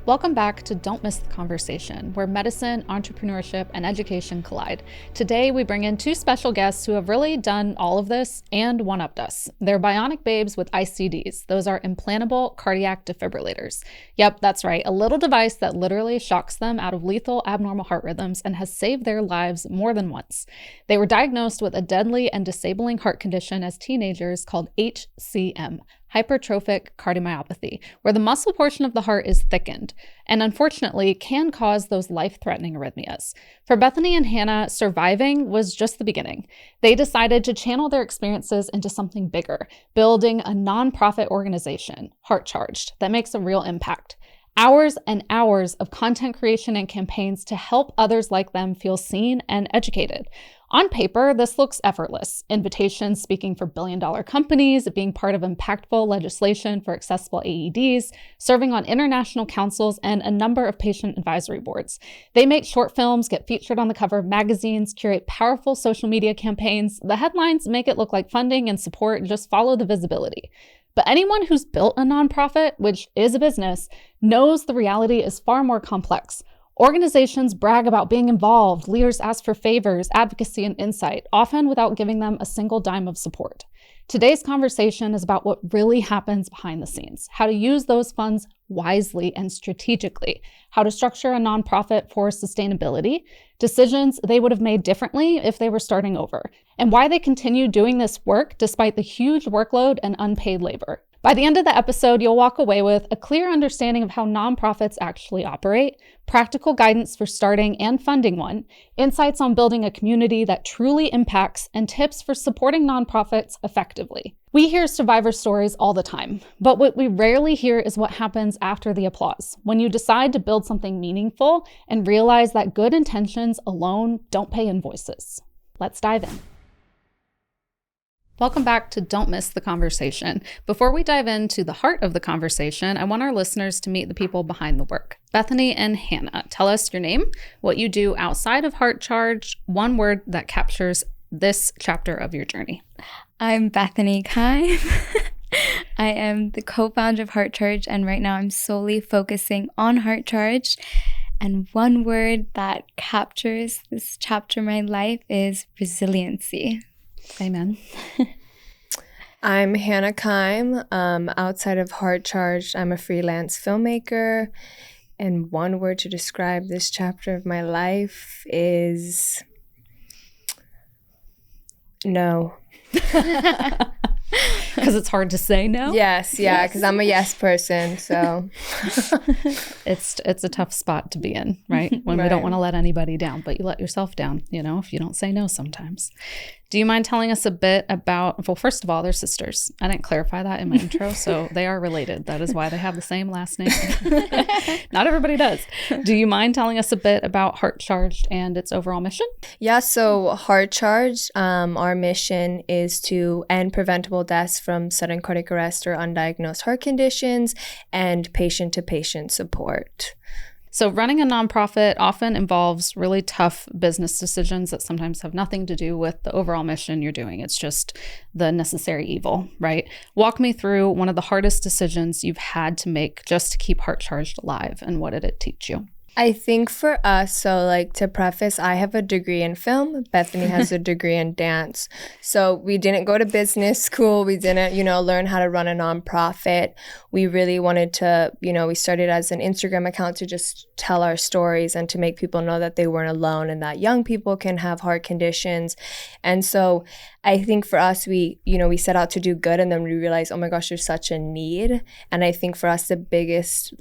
Welcome back to Don't Miss the Conversation, where medicine, entrepreneurship, and education collide. Today, we bring in two special guests who have really done all of this and one-upped us. They're bionic babes with ICDs. Those are implantable cardiac defibrillators. Yep, that's right, a little device that literally shocks them out of lethal abnormal heart rhythms and has saved their lives more than once. They were diagnosed with a deadly and disabling heart condition as teenagers called HCM. Hypertrophic Cardiomyopathy, where the muscle portion of the heart is thickened and unfortunately can cause those life-threatening arrhythmias. For Bethany and Hannah, surviving was just the beginning. They decided to channel their experiences into something bigger, building a nonprofit organization, HeartCharged, that makes a real impact. Hours and hours of content creation and campaigns to help others like them feel seen and educated. On paper, this looks effortless. Invitations speaking for billion-dollar companies, being part of impactful legislation for accessible AEDs, serving on international councils, and a number of patient advisory boards. They make short films, get featured on the cover of magazines, curate powerful social media campaigns. The headlines make it look like funding and support just follow the visibility. But anyone who's built a nonprofit, which is a business, knows the reality is far more complex. Organizations brag about being involved, leaders ask for favors, advocacy, and insight, often without giving them a single dime of support. Today's conversation is about what really happens behind the scenes, how to use those funds wisely and strategically, how to structure a nonprofit for sustainability, decisions they would have made differently if they were starting over, and why they continue doing this work despite the huge workload and unpaid labor. By the end of the episode, you'll walk away with a clear understanding of how nonprofits actually operate, practical guidance for starting and funding one, insights on building a community that truly impacts, and tips for supporting nonprofits effectively. We hear survivor stories all the time, but what we rarely hear is what happens after the applause, when you decide to build something meaningful and realize that good intentions alone don't pay invoices. Let's dive in. Welcome back to Don't Miss the Conversation. Before we dive into the heart of the conversation, I want our listeners to meet the people behind the work. Bethany and Hannah, tell us your name, what you do outside of HeartCharged, one word that captures this chapter of your journey. I'm Bethany Keime. I am the co-founder of HeartCharged, and right now I'm solely focusing on HeartCharged. And one word that captures this chapter of my life is resiliency. Amen. I'm Hannah Keime. Outside of HeartCharged, I'm a freelance filmmaker. And one word to describe this chapter of my life is no. Because it's hard to say no? Yes, yeah, because I'm a yes person, so. It's a tough spot to be in, right? When we don't want to let anybody down, but you let yourself down, if you don't say no sometimes. Do you mind telling us a bit about, well, first of all, they're sisters. I didn't clarify that in my intro, so they are related. That is why they have the same last name. Not everybody does. Do you mind telling us a bit about HeartCharged and its overall mission? Yeah, so HeartCharged, our mission is to end preventable deaths from sudden cardiac arrest or undiagnosed heart conditions and patient-to-patient support. So running a nonprofit often involves really tough business decisions that sometimes have nothing to do with the overall mission you're doing. It's just the necessary evil, right? Walk me through one of the hardest decisions you've had to make just to keep HeartCharged alive, and what did it teach you? I think for us, so to preface, I have a degree in film. Bethany has a degree in dance. So we didn't go to business school. We didn't, learn how to run a nonprofit. We really wanted to, we started as an Instagram account to just tell our stories and to make people know that they weren't alone and that young people can have heart conditions. And so I think for us, we set out to do good, and then we realized, oh my gosh, there's such a need. And I think for us, the biggest,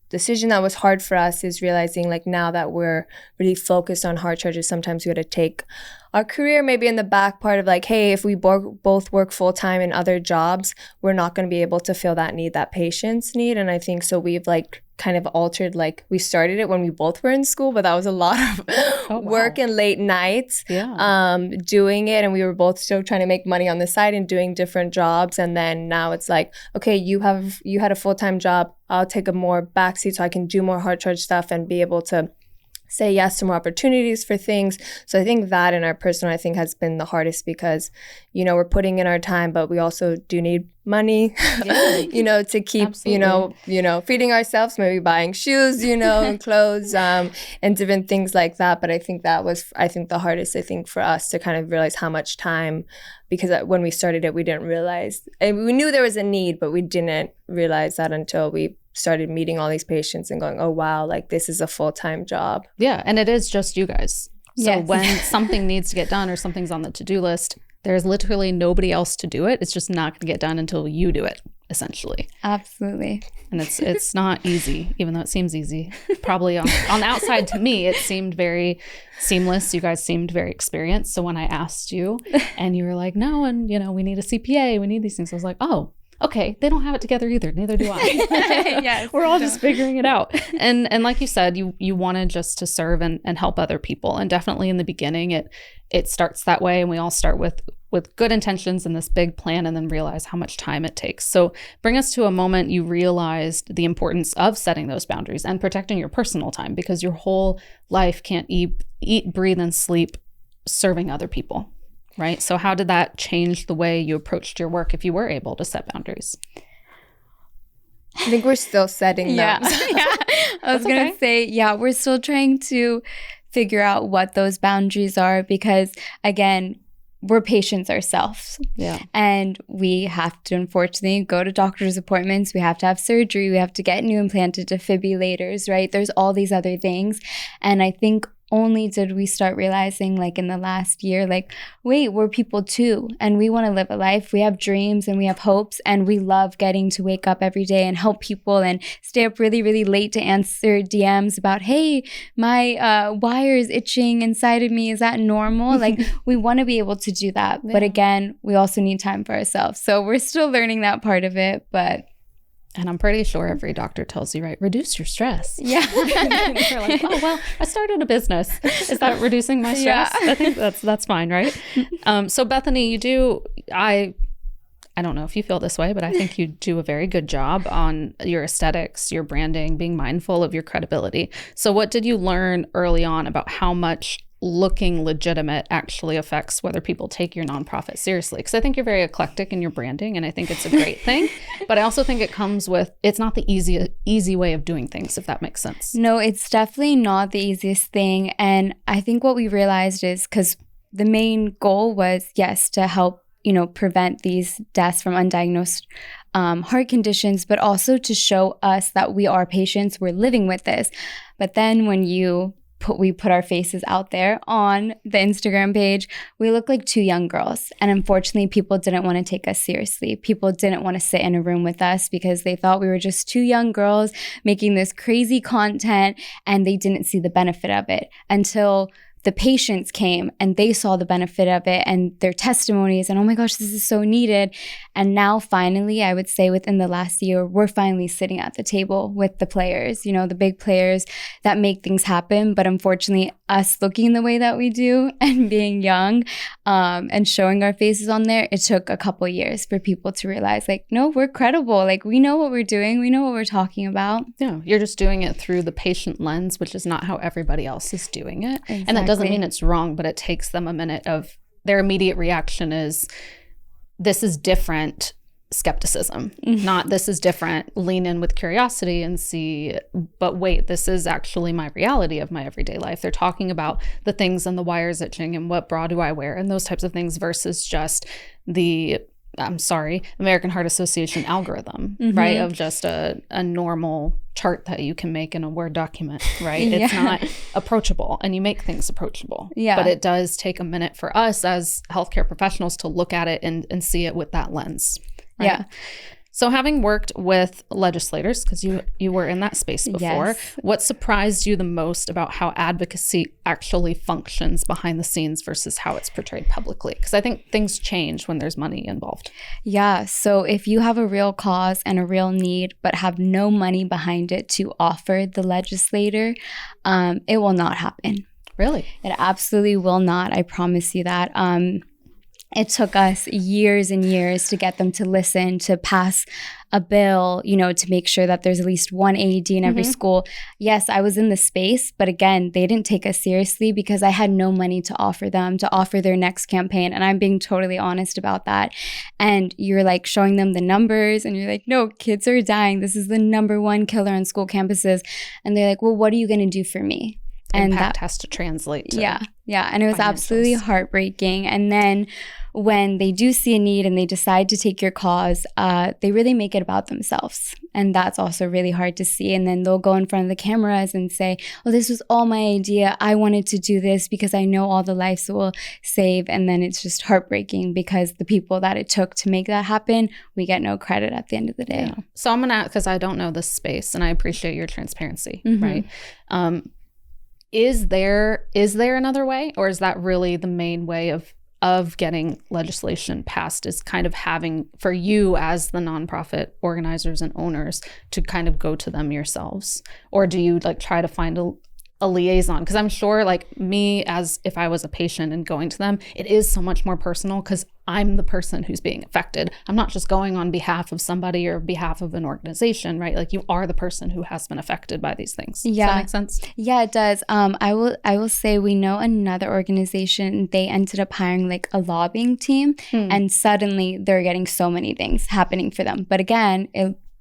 decision that was hard for us is realizing now that we're really focused on HeartCharged, sometimes we had to take our career maybe in the back part of hey, if we both work full-time in other jobs, we're not going to be able to fill that need that patients need. And I think so we've kind of altered, we started it when we both were in school, but that was a lot of work and late nights doing it. And we were both still trying to make money on the side and doing different jobs. And then now it's okay, you had a full-time job. I'll take a more backseat so I can do more HeartCharged stuff and be able to say yes to more opportunities for things. So I think that in our personal, I think has been the hardest because, we're putting in our time, but we also do need money, to keep, feeding ourselves, maybe buying shoes, and clothes, and different things like that. But I think that was, the hardest, for us to kind of realize how much time, because when we started it, we didn't realize, and we knew there was a need, but we didn't realize that until we started meeting all these patients and going, oh, wow, like this is a full-time job. Yeah. And it is just you guys. So Yes. when something needs to get done or something's on the to-do list, there's literally nobody else to do it. It's just not going to get done until you do it, essentially. Absolutely. And it's not easy, even though it seems easy. Probably on the outside to me, it seemed very seamless. You guys seemed very experienced. So when I asked you and you were like, no, and we need a CPA, we need these things. I was like, oh, okay, they don't have it together either. Neither do I. Yes, We're all just figuring it out. And like you said, you wanted just to serve and help other people. And definitely in the beginning, it starts that way. And we all start with good intentions and this big plan and then realize how much time it takes. So bring us to a moment you realized the importance of setting those boundaries and protecting your personal time, because your whole life can't eat, breathe, and sleep serving other people. Right? So how did that change the way you approached your work if you were able to set boundaries? I think we're still setting them. Yeah. I was going to say, we're still trying to figure out what those boundaries are because, again, we're patients ourselves. Yeah. And we have to, unfortunately, go to doctor's appointments. We have to have surgery. We have to get new implanted defibrillators, right? There's all these other things. And I think only did we start realizing, like in the last year, like, wait, we're people too. And we want to live a life. We have dreams and we have hopes. And we love getting to wake up every day and help people and stay up really, really late to answer DMs about, hey, my wire is itching inside of me. Is that normal? Like, we want to be able to do that. Yeah. But again, we also need time for ourselves. So we're still learning that part of it. But and I'm pretty sure every doctor tells you, right, reduce your stress. Yeah. You're like, oh, well, I started a business. Is that reducing my stress? Yeah. I think that's fine, right? So Bethany, you do, I don't know if you feel this way, but I think you do a very good job on your aesthetics, your branding, being mindful of your credibility. So what did you learn early on about how much looking legitimate actually affects whether people take your nonprofit seriously? Because I think you're very eclectic in your branding, and I think it's a great thing. But I also think it comes with, it's not the easy way of doing things, if that makes sense. No, it's definitely not the easiest thing. And I think what we realized is, because the main goal was, yes, to help, prevent these deaths from undiagnosed heart conditions, but also to show us that we are patients, we're living with this. But then when we put our faces out there on the Instagram page, we look like two young girls. And unfortunately, people didn't want to take us seriously. People didn't want to sit in a room with us because they thought we were just two young girls making this crazy content, and they didn't see the benefit of it until the patients came and they saw the benefit of it and their testimonies and, oh my gosh, this is so needed. And now finally, I would say within the last year, we're finally sitting at the table with the players, the big players that make things happen. But unfortunately, us looking the way that we do and being young and showing our faces on there, it took a couple years for people to realize, like, no, we're credible. Like, we know what we're doing. We know what we're talking about. Yeah, you're just doing it through the patient lens, which is not how everybody else is doing it. Exactly. And that doesn't mean it's wrong, but it takes them a minute of their immediate reaction is, this is different skepticism, not this is different, lean in with curiosity and see, but wait, this is actually my reality of my everyday life. They're talking about the things and the wires itching and what bra do I wear and those types of things versus just the, American Heart Association algorithm, right? Of just a normal chart that you can make in a Word document, right? Yeah. It's not approachable, and you make things approachable. Yeah. But it does take a minute for us as healthcare professionals to look at it and see it with that lens. Right? Yeah. So having worked with legislators, because you were in that space before, Yes. What surprised you the most about how advocacy actually functions behind the scenes versus how it's portrayed publicly? Because I think things change when there's money involved. Yeah. So if you have a real cause and a real need, but have no money behind it to offer the legislator, it will not happen. Really? It absolutely will not. I promise you that. It took us years and years to get them to listen, to pass a bill, to make sure that there's at least one AED in every school. Yes, I was in the space, but again, they didn't take us seriously because I had no money to offer them, to offer their next campaign. And I'm being totally honest about that. And you're like showing them the numbers and you're like, no, kids are dying. This is the #1 killer on school campuses. And they're like, well, what are you going to do for me? And that has to translate to yeah. And it was absolutely heartbreaking. And then when they do see a need and they decide to take your cause, they really make it about themselves. And that's also really hard to see. And then they'll go in front of the cameras and say, oh, this was all my idea. I wanted to do this because I know all the lives it will save. And then it's just heartbreaking because the people that it took to make that happen, we get no credit at the end of the day. Yeah. So I'm going to, because I don't know this space and I appreciate your transparency, right? Is there another way, or is that really the main way of getting legislation passed, is kind of having, for you as the nonprofit organizers and owners, to kind of go to them yourselves? Or do you like try to find a liaison? Because I'm sure, like me, as if I was a patient and going to them, it is so much more personal because I'm the person who's being affected. I'm not just going on behalf of somebody or behalf of an organization, right? Like you are the person who has been affected by these things. Yeah. Does that make sense? Yeah, it does. I will say we know another organization, they ended up hiring like a lobbying team and suddenly they're getting so many things happening for them. But again,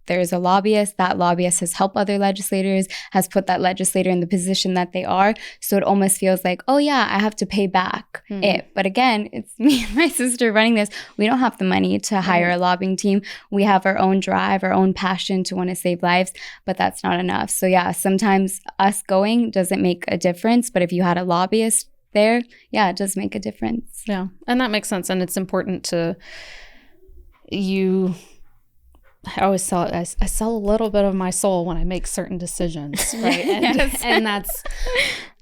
there's a lobbyist. That lobbyist has helped other legislators, has put that legislator in the position that they are. So it almost feels like, oh yeah, I have to pay back it. But again, it's me and my sister running this. We don't have the money to hire a lobbying team. We have our own drive, our own passion to want to save lives, but that's not enough. So yeah, sometimes us going doesn't make a difference. But if you had a lobbyist there, yeah, it does make a difference. Yeah, and that makes sense. And it's important to I always sell it. I sell a little bit of my soul when I make certain decisions, right? And that's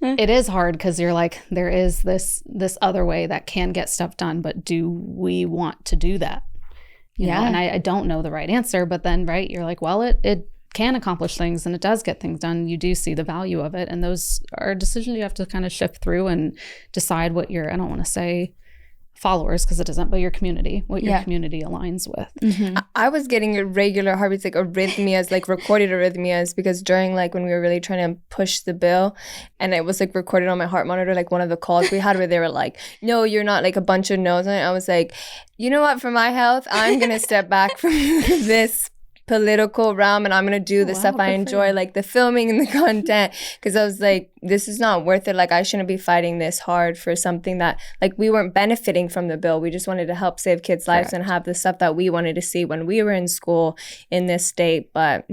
it is hard because you're like, there is this other way that can get stuff done, but do we want to do that? You know? And I don't know the right answer, but then right, you're like, well, it can accomplish things and it does get things done. You do see the value of it, and those are decisions you have to kind of shift through and decide what your, I don't want to say followers because it doesn't, but your community, what your community aligns with. I was getting irregular heartbeats, like arrhythmias, like recorded arrhythmias, because during like when we were really trying to push the bill, and it was like recorded on my heart monitor, like one of the calls we had where they were like, no, you're not, like a bunch of no's. And I was like, you know what, for my health, I'm gonna step back from this political realm and I'm gonna do the stuff I enjoy, like the filming and the content, because I was like, this is not worth it. Like I shouldn't be fighting this hard for something that, like, we weren't benefiting from the bill. We just wanted to help save kids' lives and have the stuff that we wanted to see when we were in school in this state. But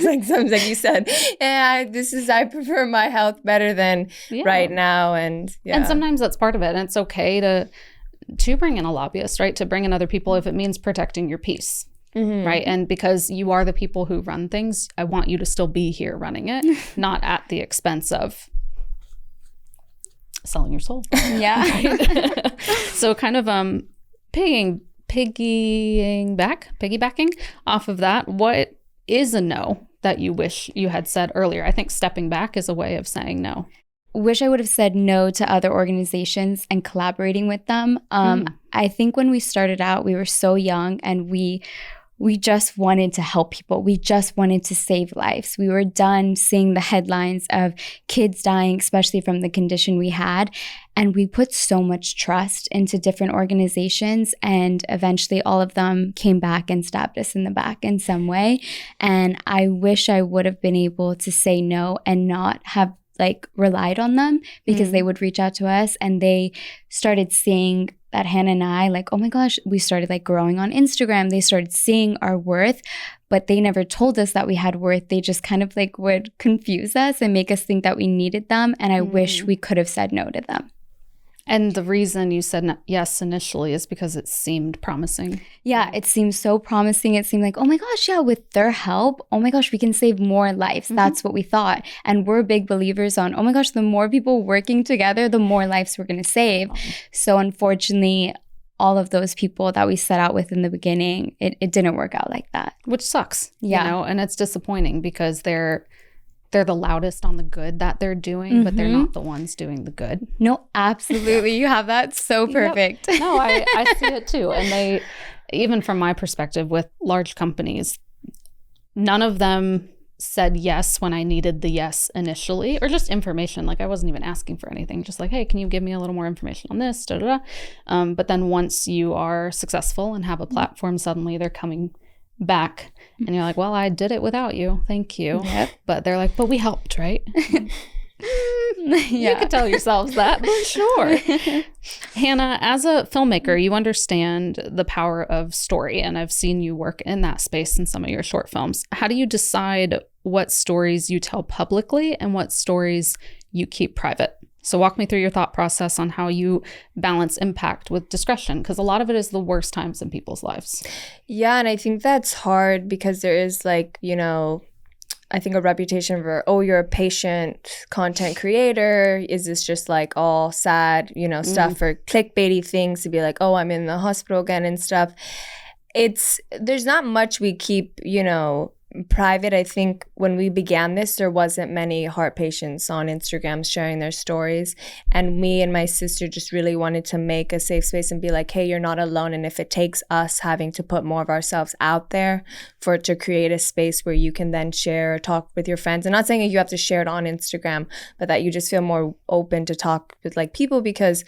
like sometimes, like you said, I prefer my health better than right now. And sometimes that's part of it, and it's okay to bring in a lobbyist, right? To bring in other people if it means protecting your peace. Right. And because you are the people who run things, I want you to still be here running it, not at the expense of selling your soul. Yeah. Right? So kind of piggybacking off of that, what is a no that you wish you had said earlier? I think stepping back is a way of saying no. Wish I would have said no to other organizations and collaborating with them. I think when we started out, we were so young and we just wanted to help people. We just wanted to save lives. We were done seeing the headlines of kids dying, especially from the condition we had. And we put so much trust into different organizations, and eventually all of them came back and stabbed us in the back in some way. And I wish I would have been able to say no and not have like relied on them, because they would reach out to us and they started seeing that Hannah and I, like, oh my gosh, we started like growing on Instagram. They started seeing our worth, but they never told us that we had worth. They just kind of like would confuse us and make us think that we needed them. And I wish we could have said no to them. And the reason you said yes initially is because it seemed promising. Yeah, it seemed so promising. It seemed like, oh my gosh, yeah, with their help, oh my gosh, we can save more lives. That's what we thought. And we're big believers on, oh my gosh, the more people working together, the more lives we're going to save. So unfortunately, all of those people that we set out with in the beginning, it didn't work out like that. Which sucks, you know, and it's disappointing because they're they're the loudest on the good that they're doing, but they're not the ones doing the good. No, absolutely. You have that so perfect. Yep. No, I see it too. And they, even from my perspective with large companies, none of them said yes when I needed the yes initially, or just information. Like I wasn't even asking for anything, just like, hey, can you give me a little more information on this? Da, da, da. But then once you are successful and have a platform, suddenly they're coming back and you're like, well, I did it without you. Thank you. Yep. But they're like, but we helped, right? You could tell yourselves that, but sure. Hannah, as a filmmaker, you understand the power of story, and I've seen you work in that space in some of your short films. How do you decide what stories you tell publicly and what stories you keep private? So walk me through your thought process on how you balance impact with discretion, because a lot of it is the worst times in people's lives. Yeah, and I think that's hard because there is like, you know, I think a reputation for, oh, you're a patient content creator. Is this just like all sad, you know, stuff for clickbaity things to be like, oh, I'm in the hospital again and stuff. There's not much we keep, you know, private. I think when we began this, there wasn't many heart patients on Instagram sharing their stories. And me and my sister just really wanted to make a safe space and be like, hey, you're not alone. And if it takes us having to put more of ourselves out there for it to create a space where you can then share or talk with your friends. I'm not saying that you have to share it on Instagram, but that you just feel more open to talk with like people, because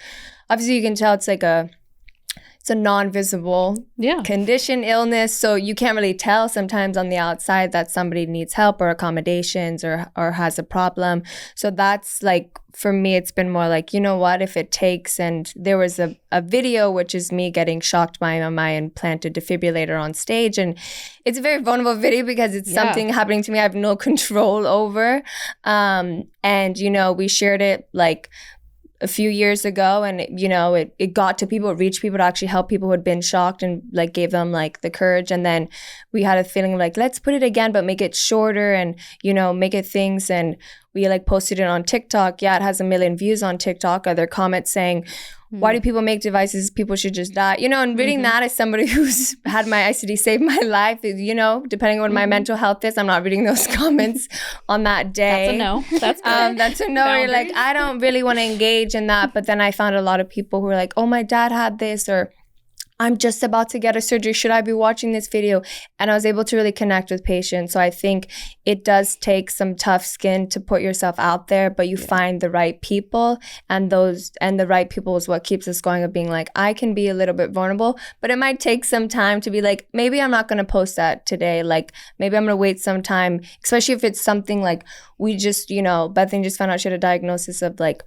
obviously you can tell it's a non-visible condition, illness. So you can't really tell sometimes on the outside that somebody needs help or accommodations or has a problem. So that's like, for me, it's been more like, you know what, if it takes, and there was a video, which is me getting shocked by my implanted defibrillator on stage. And it's a very vulnerable video because it's something happening to me I have no control over. And, you know, we shared it like a few years ago, and you know, it got to people, it reached people to actually help people who had been shocked and like gave them like the courage. And then we had a feeling like, let's put it again, but make it shorter and, you know, make it things. And we like posted it on TikTok. Yeah, it has 1 million views on TikTok. Other comments saying, why do people make devices? People should just die. You know, and reading that as somebody who's had my ICD save my life, you know, depending on what my mental health is, I'm not reading those comments on that day. That's a no. That's a no. You're like, I don't really want to engage in that. But then I found a lot of people who were like, oh, my dad had this, or I'm just about to get a surgery. Should I be watching this video? And I was able to really connect with patients. So I think it does take some tough skin to put yourself out there, but you find the right people, and the right people is what keeps us going, of being like, I can be a little bit vulnerable, but it might take some time to be like, maybe I'm not going to post that today. Like maybe I'm going to wait some time, especially if it's something like we just, you know, Bethany just found out she had a diagnosis of like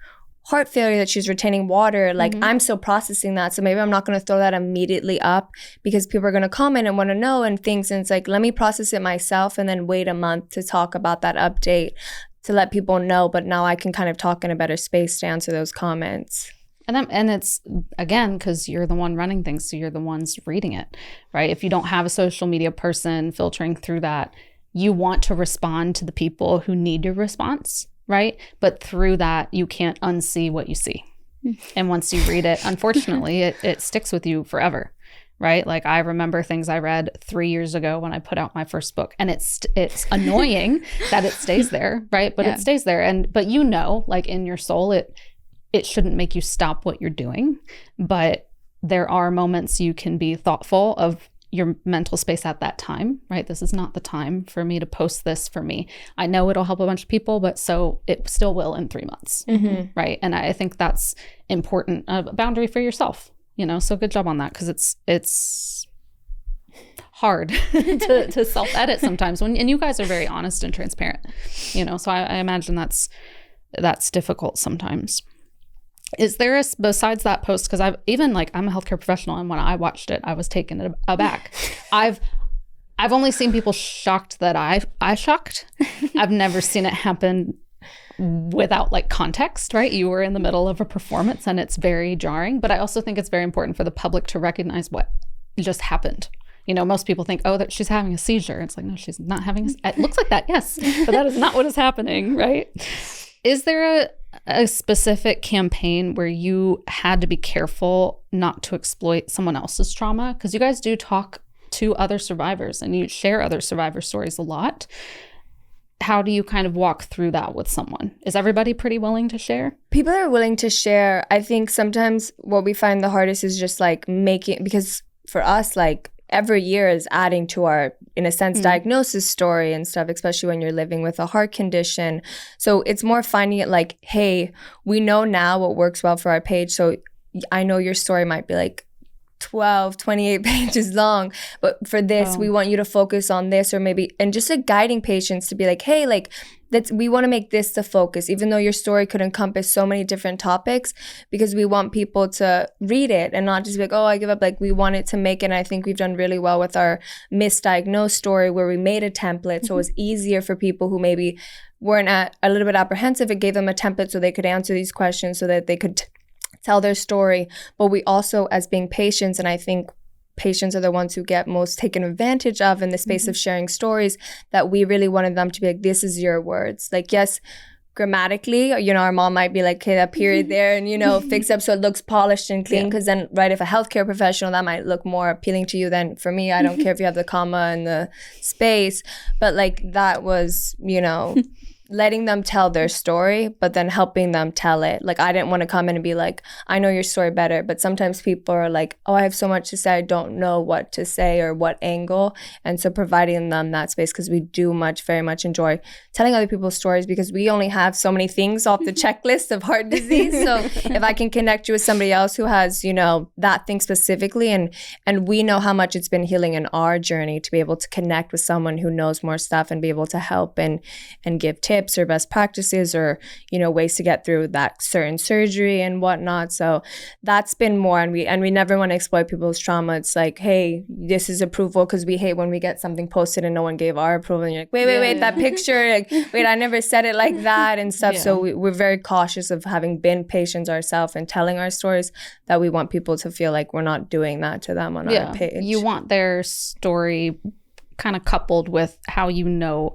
heart failure, that she's retaining water. Like I'm still processing that. So maybe I'm not going to throw that immediately up because people are going to comment and want to know and things. And it's like, let me process it myself and then wait a month to talk about that update to let people know. But now I can kind of talk in a better space to answer those comments. And it's, again, because you're the one running things, so you're the ones reading it, right? If you don't have a social media person filtering through that, you want to respond to the people who need your response, right? But through that, you can't unsee what you see. And once you read it, unfortunately, it sticks with you forever, right? Like I remember things I read 3 years ago when I put out my first book, and it's annoying that it stays there, right? But it stays there. But you know, like in your soul, it shouldn't make you stop what you're doing. But there are moments you can be thoughtful of your mental space at that time, right? This is not the time for me to post this for me. I know it'll help a bunch of people, but so it still will in 3 months, right? And I think that's important, a boundary for yourself, you know? So good job on that, because it's hard to self-edit sometimes and you guys are very honest and transparent, you know? So I imagine that's difficult sometimes. Is there besides that post, because I'm a healthcare professional, and when I watched it, I was taken aback. I've only seen people shocked that I shocked. I've never seen it happen without like context, right? You were in the middle of a performance and it's very jarring, but I also think it's very important for the public to recognize what just happened. You know, most people think, oh, that she's having a seizure. It's like, no, she's not having it looks like that, yes, but that is not what is happening, right? Is there a specific campaign where you had to be careful not to exploit someone else's trauma? Because you guys do talk to other survivors and you share other survivor stories a lot. how do you kind of walk through that with someone? Is everybody pretty willing to share? People are willing to share. I think sometimes what we find the hardest is just like making, because for us, like every year is adding to our, in a sense, diagnosis story and stuff, especially when you're living with a heart condition. So it's more finding it like, hey, we know now what works well for our page. So I know your story might be like 12, 28 pages long, but for this, we want you to focus on this, or maybe, and just like guiding patients to be like, hey, like, we want to make this the focus, even though your story could encompass so many different topics, because we want people to read it and not just be like, oh, I give up. Like, we want it to make it. And I think we've done really well with our misdiagnosed story, where we made a template. So it was easier for people who maybe weren't a little bit apprehensive. It gave them a template so they could answer these questions, so that they could tell their story. But we also, as being patients, and I think patients are the ones who get most taken advantage of in the space of sharing stories, that we really wanted them to be like, this is your words. Like, yes, grammatically, you know, our mom might be like, okay, that period there, and, you know, fix up so it looks polished and clean. Because then, right, if a healthcare professional, that might look more appealing to you than for me. I don't care if you have the comma and the space. But like, that was, you know, letting them tell their story, but then helping them tell it. Like, I didn't want to come in and be like, I know your story better. But sometimes people are like, oh, I have so much to say, I don't know what to say or what angle. And so providing them that space, because we do very much enjoy telling other people's stories, because we only have so many things off the checklist of heart disease. So if I can connect you with somebody else who has, you know, that thing specifically, and we know how much it's been healing in our journey to be able to connect with someone who knows more stuff and be able to help and give tips or best practices, or, you know, ways to get through that certain surgery and whatnot. So that's been more, and we never want to exploit people's trauma. It's like, hey, this is approval, because we hate when we get something posted and no one gave our approval, and you're like, wait, that picture, like, wait, I never said it like that and stuff. So we're very cautious of having been patients ourselves and telling our stories, that we want people to feel like we're not doing that to them on our page. You want their story kind of coupled with how you know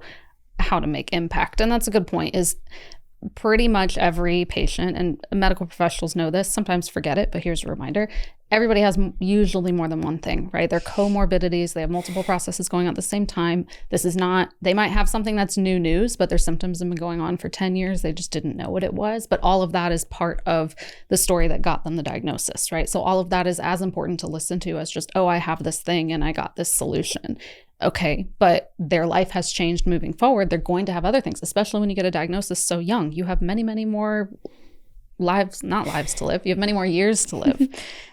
how to make impact. And that's a good point, is pretty much every patient, and medical professionals know this, sometimes forget it, but here's a reminder. Everybody has usually more than one thing, right? They're comorbidities. They have multiple processes going on at the same time. This is not, they might have something that's new news, but their symptoms have been going on for 10 years. They just didn't know what it was. But all of that is part of the story that got them the diagnosis, right? So all of that is as important to listen to as just, oh, I have this thing and I got this solution. Okay, but their life has changed moving forward. They're going to have other things, especially when you get a diagnosis so young. You have many, many more not lives to live. You have many more years to live,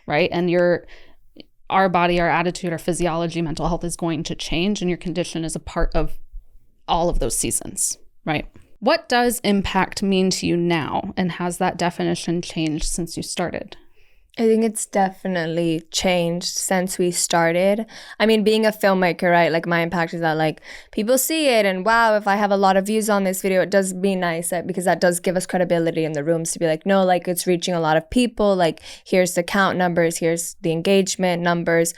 right? And our body, our attitude, our physiology, mental health is going to change, and your condition is a part of all of those seasons, right? What does impact mean to you now, and has that definition changed since you started? I think it's definitely changed since we started. I mean, being a filmmaker, right? Like, my impact is that, like, people see it and, wow, if I have a lot of views on this video, it does be nice, because that does give us credibility in the rooms to be like, no, like, it's reaching a lot of people. Like, here's the count numbers, here's the engagement numbers.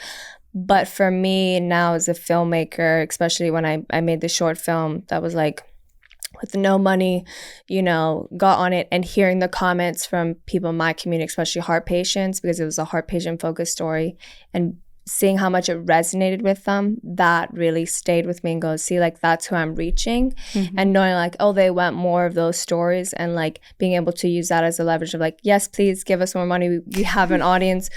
But for me now as a filmmaker, especially when I made the short film that was like, with no money, you know, got on it, and hearing the comments from people in my community, especially heart patients, because it was a heart patient focused story, and seeing how much it resonated with them, that really stayed with me and goes, see, like, that's who I'm reaching. And knowing like, oh, they want more of those stories, and like being able to use that as a leverage of like, yes, please give us more money. We have an audience.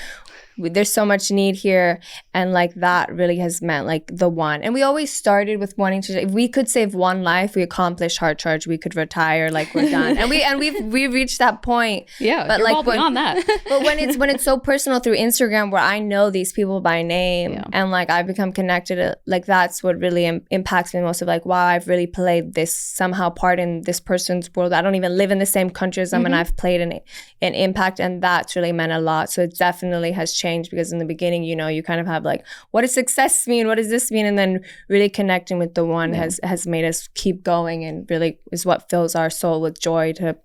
There's so much need here. And like, that really has meant like the one. And we always started with wanting to, if we could save one life, we accomplished HeartCharged, we could retire, like, we're done. And we've reached that point. Yeah, but you're like well beyond that. But when it's so personal through Instagram, where I know these people by name, and like I've become connected, like, that's what really impacts me most, of like, wow, I've really played this somehow part in this person's world. I don't even live in the same country as them, and I've played an impact, and that's really meant a lot. So it definitely has changed, because in the beginning, you know, you kind of have like, what does success mean? What does this mean? And then really connecting with the one has made us keep going, and really is what fills our soul with joy to,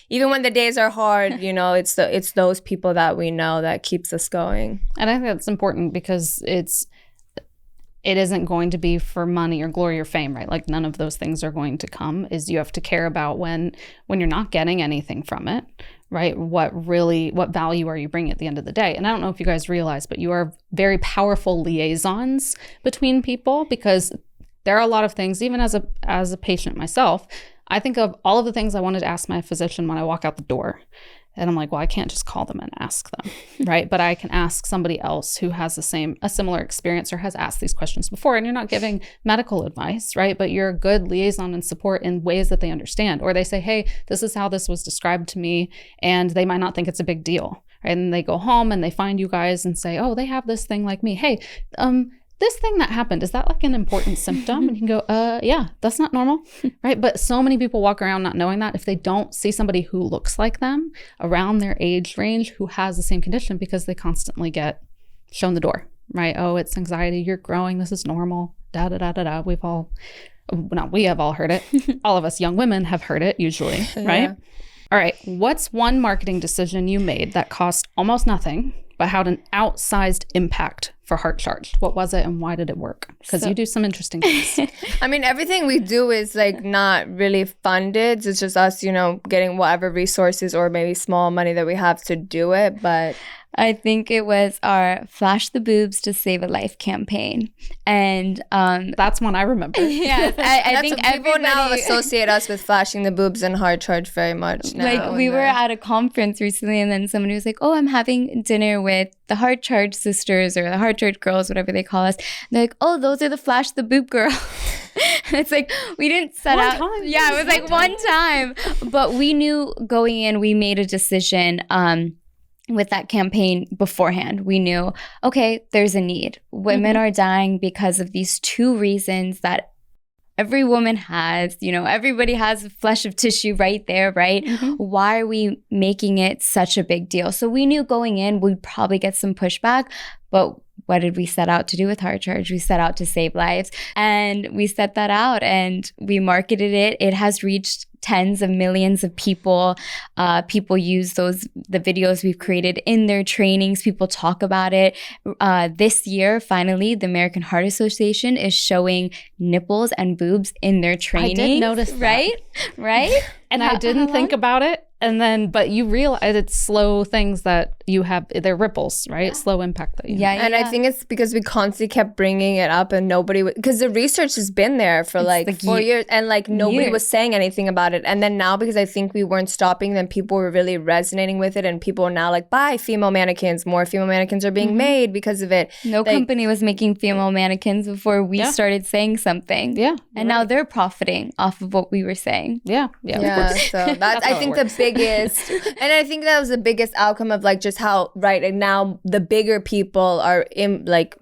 even when the days are hard, you know, it's those people that we know that keeps us going. And I think that's important, because it isn't going to be for money or glory or fame, right? Like, none of those things are going to come. Is you have to care about when you're not getting anything from it, right? What value are you bringing at the end of the day? And I don't know if you guys realize, but you are very powerful liaisons between people, because there are a lot of things, even as a patient myself, I think of all of the things I wanted to ask my physician when I walk out the door. And I'm like, well, I can't just call them and ask them, right? But I can ask somebody else who has a similar experience or has asked these questions before. And you're not giving medical advice, right? But you're a good liaison and support in ways that they understand. Or they say, hey, this is how this was described to me. And they might not think it's a big deal, right? And they go home and they find you guys and say, oh, they have this thing like me. Hey, this thing that happened, is that like an important symptom? And you can go, yeah, that's not normal, right? But so many people walk around not knowing that if they don't see somebody who looks like them around their age range who has the same condition, because they constantly get shown the door, right? Oh, it's anxiety, you're growing, this is normal, We have all heard it. All of us young women have heard it usually, right? Yeah. All right, what's one marketing decision you made that cost almost nothing, but had an outsized impact for HeartCharged? What was it and why did it work? Because you do some interesting things. I mean, everything we do is like not really funded. It's just us, getting whatever resources or maybe small money that we have to do it. But I think it was our Flash the Boobs to Save a Life campaign. And that's one I remember. Yes, I think people now associate us with flashing the boobs and HeartCharged very much now. Like we were at a conference recently and then somebody was like, oh, I'm having dinner with the HeartCharged sisters or the HeartCharged girls, whatever they call us. And they're like, oh, those are the Flash the Boob girls. It's like we didn't set out. Yeah, it was like one time. But we knew going in, we made a decision with that campaign beforehand. We knew, okay, there's a need. Women are dying because of these two reasons that every woman has. Everybody has flesh of tissue right there, right? Why are we making it such a big deal? So we knew going in, we'd probably get some pushback, but what did we set out to do with HeartCharged? We set out to save lives, and we set that out and we marketed it. It has reached tens of millions of people. People use the videos we've created in their trainings. People talk about it. This year, finally, the American Heart Association is showing nipples and boobs in their training. I did notice that. Right? And I didn't think about it. And then, but you realize it's slow things that you have, they're ripples, right? Slow impact that you have. And I think it's because we constantly kept bringing it up and nobody because the research has been there for like 4 years and like nobody was saying anything about it. And then now, because I think we weren't stopping, then people were really resonating with it and people are now like, buy female mannequins. More female mannequins are being made because of it. No company was making female mannequins before we started saying something. Yeah. And now they're profiting off of what we were saying. Yeah. So that's I think the biggest, and I think that was the biggest outcome of like just how and now the bigger people are in like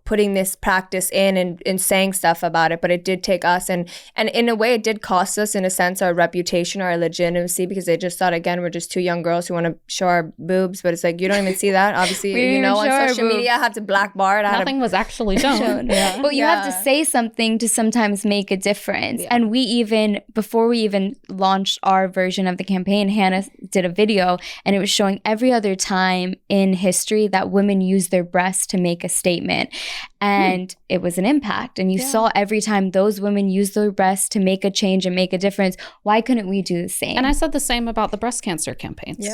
putting this practice in and saying stuff about it. But it did take us and in a way it did cost us in a sense our reputation, our legitimacy, because they just thought again we're just two young girls who want to show our boobs, but it's like you don't even see that obviously on social media. I have to black bar it. Nothing was actually shown. But you have to say something to sometimes make a difference. And before we even launched our version of the campaign, Hannah did a video and it was showing every other time in history that women use their breasts to make a statement. And it was an impact. And you saw every time those women use their breasts to make a change and make a difference. Why couldn't we do the same? And I said the same about the breast cancer campaigns.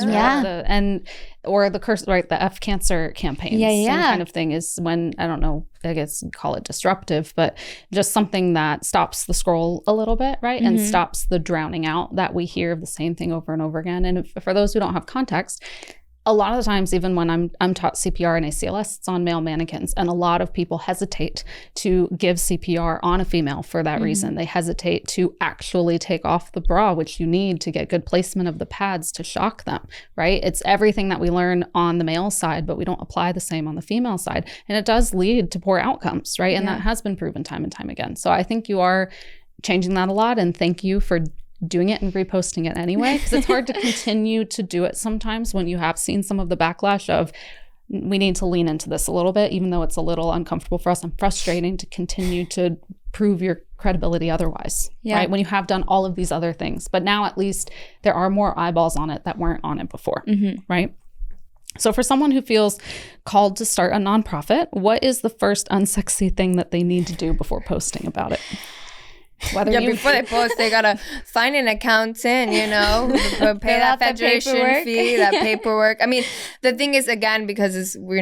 Or the F cancer campaigns. Same kind of thing is when, I don't know, I guess you call it disruptive, but just something that stops the scroll a little bit, right? And stops the drowning out that we hear of the same thing over and over again. And for those who don't have context, a lot of the times, even when I'm taught CPR and ACLS, it's on male mannequins. And a lot of people hesitate to give CPR on a female for that reason. They hesitate to actually take off the bra, which you need to get good placement of the pads to shock them, right? It's everything that we learn on the male side, but we don't apply the same on the female side. And it does lead to poor outcomes, right? And that has been proven time and time again. So I think you are changing that a lot. And thank you for doing it and reposting it anyway, because it's hard to continue to do it sometimes when you have seen some of the backlash of we need to lean into this a little bit, even though it's a little uncomfortable for us and frustrating to continue to prove your credibility otherwise, right? When you have done all of these other things. But now at least there are more eyeballs on it that weren't on it before, right? So for someone who feels called to start a nonprofit, what is the first unsexy thing that they need to do before posting about it? Whether you before they post, they gotta find an accountant, pay that federation fee, that paperwork. I mean, the thing is, again, because we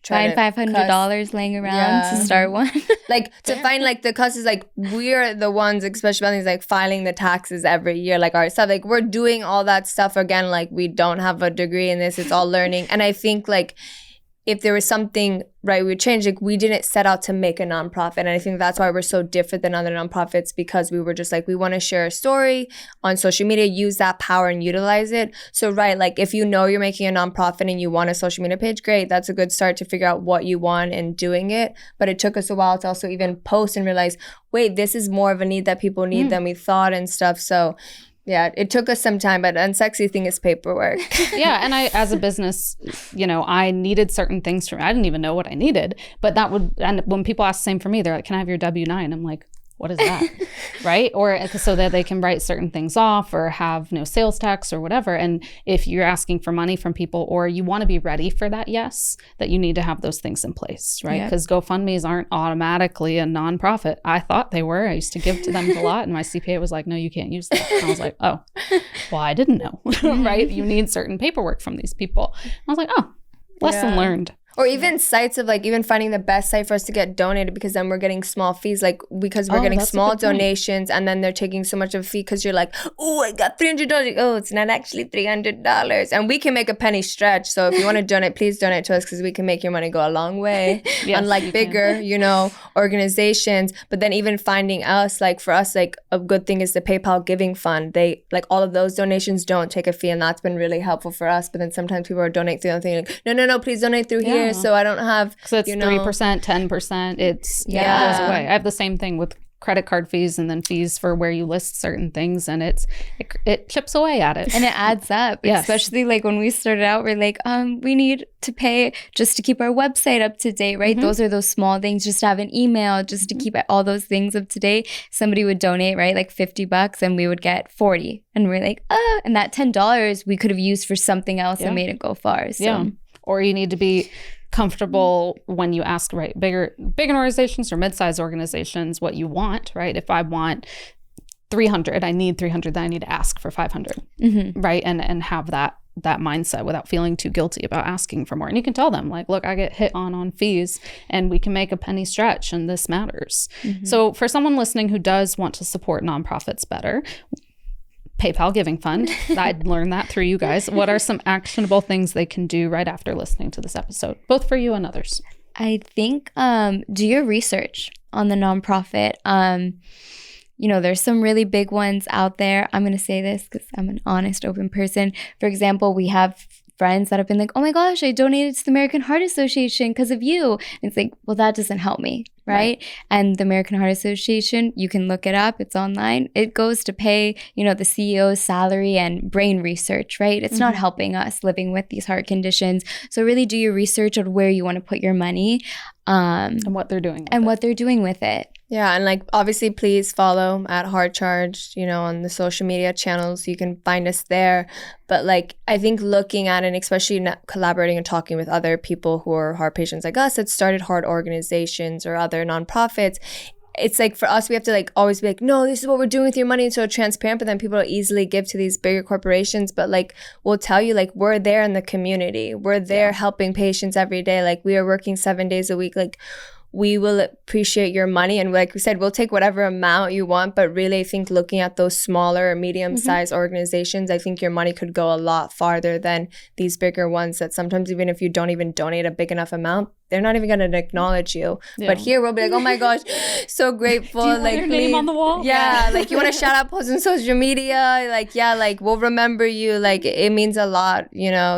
try to find $500 laying around to start one. Like to find like the cost is like we're the ones, especially Bethany's like filing the taxes every year, like ourselves. Like we're doing all that stuff again. Like we don't have a degree in this. It's all learning. And I think like if there was something right, we would change. Like we didn't set out to make a nonprofit, and I think that's why we're so different than other nonprofits, because we were just like, we want to share a story on social media, use that power and utilize it. So right, like if you're making a nonprofit and you want a social media page, great, that's a good start to figure out what you want and doing it. But it took us a while to also even post and realize, wait, this is more of a need that people need than we thought and stuff. So yeah, it took us some time, but the unsexy thing is paperwork. Yeah, and I, as a business, I needed certain things from, I didn't even know what I needed, but and when people ask the same for me, they're like, can I have your W-9? I'm like, what is that? Right? Or so that they can write certain things off or have no sales tax or whatever. And if you're asking for money from people or you want to be ready for that, yes, that you need to have those things in place, right? Because GoFundMes aren't automatically a nonprofit. I thought they were. I used to give to them a lot, and my CPA was like, no, you can't use that. And I was like, oh, well, I didn't know, right? You need certain paperwork from these people. I was like, oh, lesson learned. Or even sites of like even finding the best site for us to get donated, because then we're getting small fees, like because we're getting small donations and then they're taking so much of a fee because you're like, oh, I got $300. Oh, it's not actually $300. And we can make a penny stretch. So if you want to donate, please donate to us because we can make your money go a long way. Yes, unlike bigger, organizations. But then even finding us, like for us, like a good thing is the PayPal Giving Fund. They like all of those donations don't take a fee, and that's been really helpful for us. But then sometimes people are donating through and thinking, no, please donate through here. So I don't have, so it's 3%, 10%. It goes away. I have the same thing with credit card fees and then fees for where you list certain things, and it chips away at it. And it adds up. Yes. Especially like when we started out, we're like, we need to pay just to keep our website up to date, right? Those are those small things, just to have an email, just to keep all those things up to date. Somebody would donate, right? Like $50 and we would get 40. And we're like, and that $10 we could have used for something else and made it go far. So. Yeah. Or you need to be comfortable when you ask, right, big organizations or mid-sized organizations what you want, right? If I want 300, I need 300, then I need to ask for 500, right? And have that mindset without feeling too guilty about asking for more. And you can tell them like, look, I get hit on fees and we can make a penny stretch and this matters. So for someone listening who does want to support nonprofits better, PayPal Giving Fund. I'd learned that through you guys. What are some actionable things they can do right after listening to this episode, both for you and others? I think do your research on the nonprofit. There's some really big ones out there. I'm going to say this because I'm an honest, open person. For example, we have friends that have been like, oh my gosh, I donated to the American Heart Association because of you. And it's like, well, that doesn't help me, right? And the American Heart Association, you can look it up. It's online. It goes to pay, the CEO's salary and brain research, right? It's not helping us living with these heart conditions. So really do your research on where you want to put your money. And what they're doing with it. Yeah, and like obviously please follow at HeartCharged, on the social media channels. You can find us there. But like I think looking at it, and especially collaborating and talking with other people who are heart patients like us that started heart organizations or other nonprofits, it's like for us, we have to like always be like, no, this is what we're doing with your money. It's so transparent, but then people easily give to these bigger corporations. But like, we'll tell you, like, we're there in the community. We're there helping patients every day. Like we are working 7 days a week. Like we will appreciate your money. And like we said, we'll take whatever amount you want. But really, I think looking at those smaller or medium-sized organizations, I think your money could go a lot farther than these bigger ones that sometimes even if you don't even donate a big enough amount, they're not even going to acknowledge you. Yeah. But here we'll be like, oh my gosh, so grateful. Do you want your name on the wall? Yeah, like you want to shout out posts on social media? Like, yeah, like we'll remember you. Like it means a lot,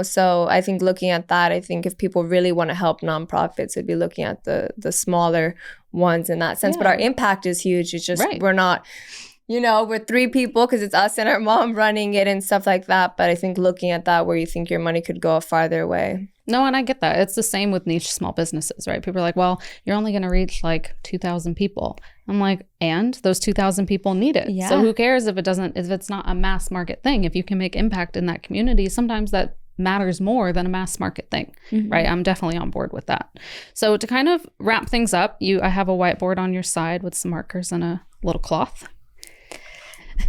So I think looking at that, I think if people really want to help nonprofits, it'd be looking at the smaller ones in that sense. Yeah. But our impact is huge. It's just we're not... we're 3 people because it's us and our mom running it and stuff like that. But I think looking at that where you think your money could go a farther way. No, and I get that. It's the same with niche small businesses, right? People are like, well, you're only going to reach like 2,000 people. I'm like, and those 2,000 people need it. Yeah. So who cares if it's not a mass market thing? If you can make impact in that community, sometimes that matters more than a mass market thing, right? I'm definitely on board with that. So to kind of wrap things up, I have a whiteboard on your side with some markers and a little cloth.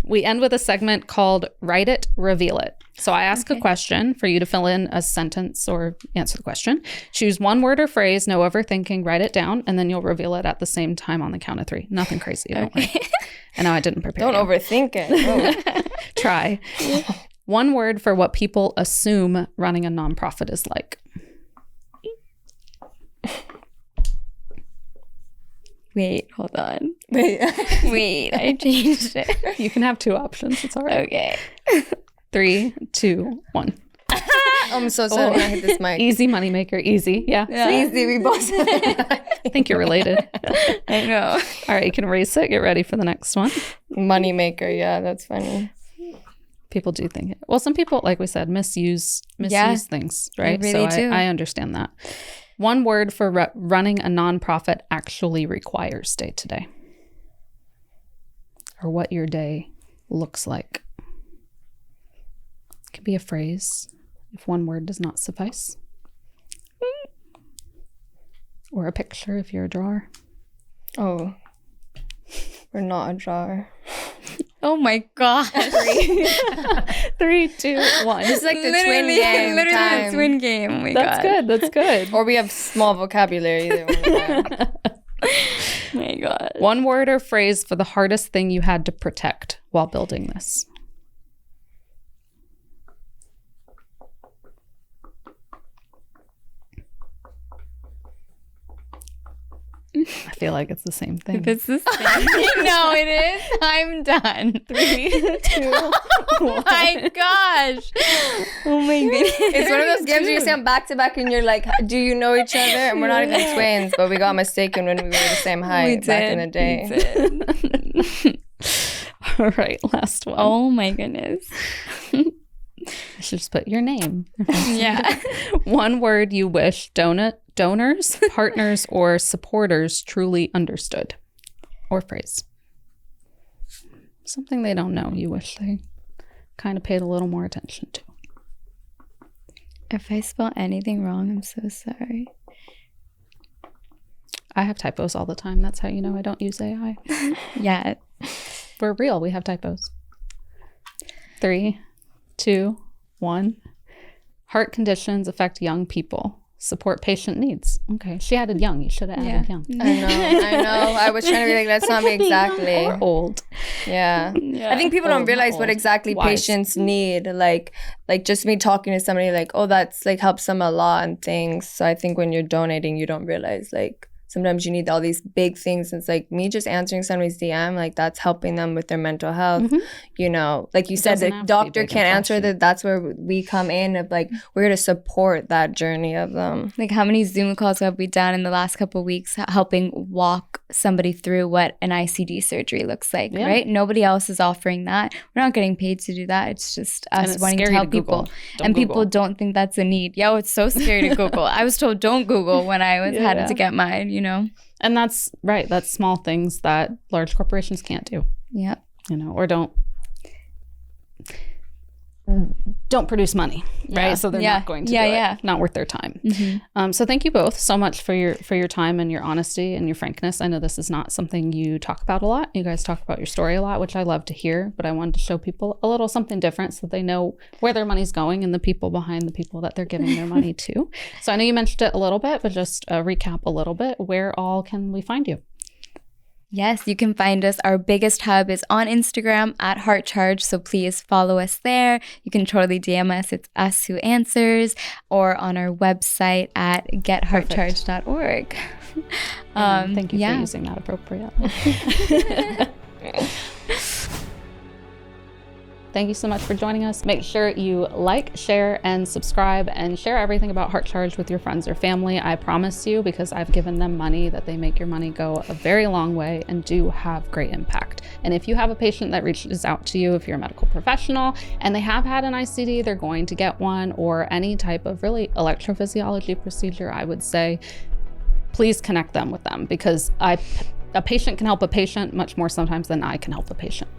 We end with a segment called Write It, Reveal It. So I ask a question for you to fill in a sentence or answer the question. Choose one word or phrase, no overthinking, write it down, and then you'll reveal it at the same time on the count of 3. Nothing crazy, don't worry. I know I didn't prepare Don't overthink it. Try. One word for what people assume running a nonprofit is like. Wait, hold on. Wait, I changed it. You can have 2 options. It's all right. Okay. 3, 2, 1. I'm so sorry when I hit this mic. Easy moneymaker. Easy. Yeah. Easy, we both said it. I think you're related. I know. All right. You can erase it. Get ready for the next one. Moneymaker. Yeah, that's funny. People do think it. Well, some people, like we said, misuse things, right? They really do. I understand that. One word for running a nonprofit actually requires day to day, or what your day looks like. It could be a phrase if one word does not suffice, or a picture if you're a drawer. Oh, we're not a drawer. Oh my gosh. 3, 2, 1. It's like the twin game. Literally the twin game. Oh my That's gosh. good. That's good. Or we have small vocabulary. Either one. Oh my God. One word or phrase for the hardest thing you had to protect while building this. I feel like it's the same thing. It's the same. No, it is. I'm done. 3, 2, 1. Oh my gosh. Oh my goodness. It's one of those games where you stand back to back and you're like, do you know each other? And we're not even twins, but we got mistaken when we were the same height back in the day. All right, last one. Oh my goodness. I should just put your name. Yeah. One word you wish donors, partners, or supporters truly understood, or phrase. Something they don't know you wish they kind of paid a little more attention to. If I spell anything wrong, I'm so sorry. I have typos all the time. That's how you know I don't use AI. Yeah. We're real. We have typos. 3, 2, 1. Heart conditions affect young people. Support patient needs. Okay, she added young. You should have added young. I know. I was trying to be like, that's not me exactly. Or old. Yeah. I think people don't realize what exactly patients need. Like just me talking to somebody like, oh, that's like helps them a lot and things. So I think when you're donating, you don't realize like sometimes you need all these big things. It's like me just answering somebody's DM, like that's helping them with their mental health. You know, like you said, the doctor can't answer that. That's where we come in of like, we're here to support that journey of them. Like how many Zoom calls have we done in the last couple of weeks helping walk somebody through what an ICD surgery looks like, right? Nobody else is offering that. We're not getting paid to do that. It's just us wanting to help people. And people don't think that's a need. Yo, it's so scary to Google. I was told don't Google when I was had to get mine, you know? And that's right. That's small things that large corporations can't do. Yeah. You know, or don't produce money, right? So they're not going to do it. Not worth their time. So thank you both so much for your time and your honesty and your frankness. I know this is not something you talk about a lot. You guys talk about your story a lot, which I love to hear, but I wanted to show people a little something different so that they know where their money's going and the people behind the people that they're giving their money to. So I know you mentioned it a little bit, but just recap a little bit. Where all can we find you? Yes, you can find us. Our biggest hub is on Instagram at HeartCharged, so please follow us there. You can totally DM us. It's us who answers, or on our website at getheartcharged.org. Thank you for using that appropriately. Thank you so much for joining us. Make sure you like, share, and subscribe, and share everything about HeartCharged with your friends or family. I promise you, because I've given them money, that they make your money go a very long way and do have great impact. And if you have a patient that reaches out to you, if you're a medical professional and they have had an ICD, they're going to get one, or any type of really electrophysiology procedure, I would say, please connect them with them, because a patient can help a patient much more sometimes than I can help a patient.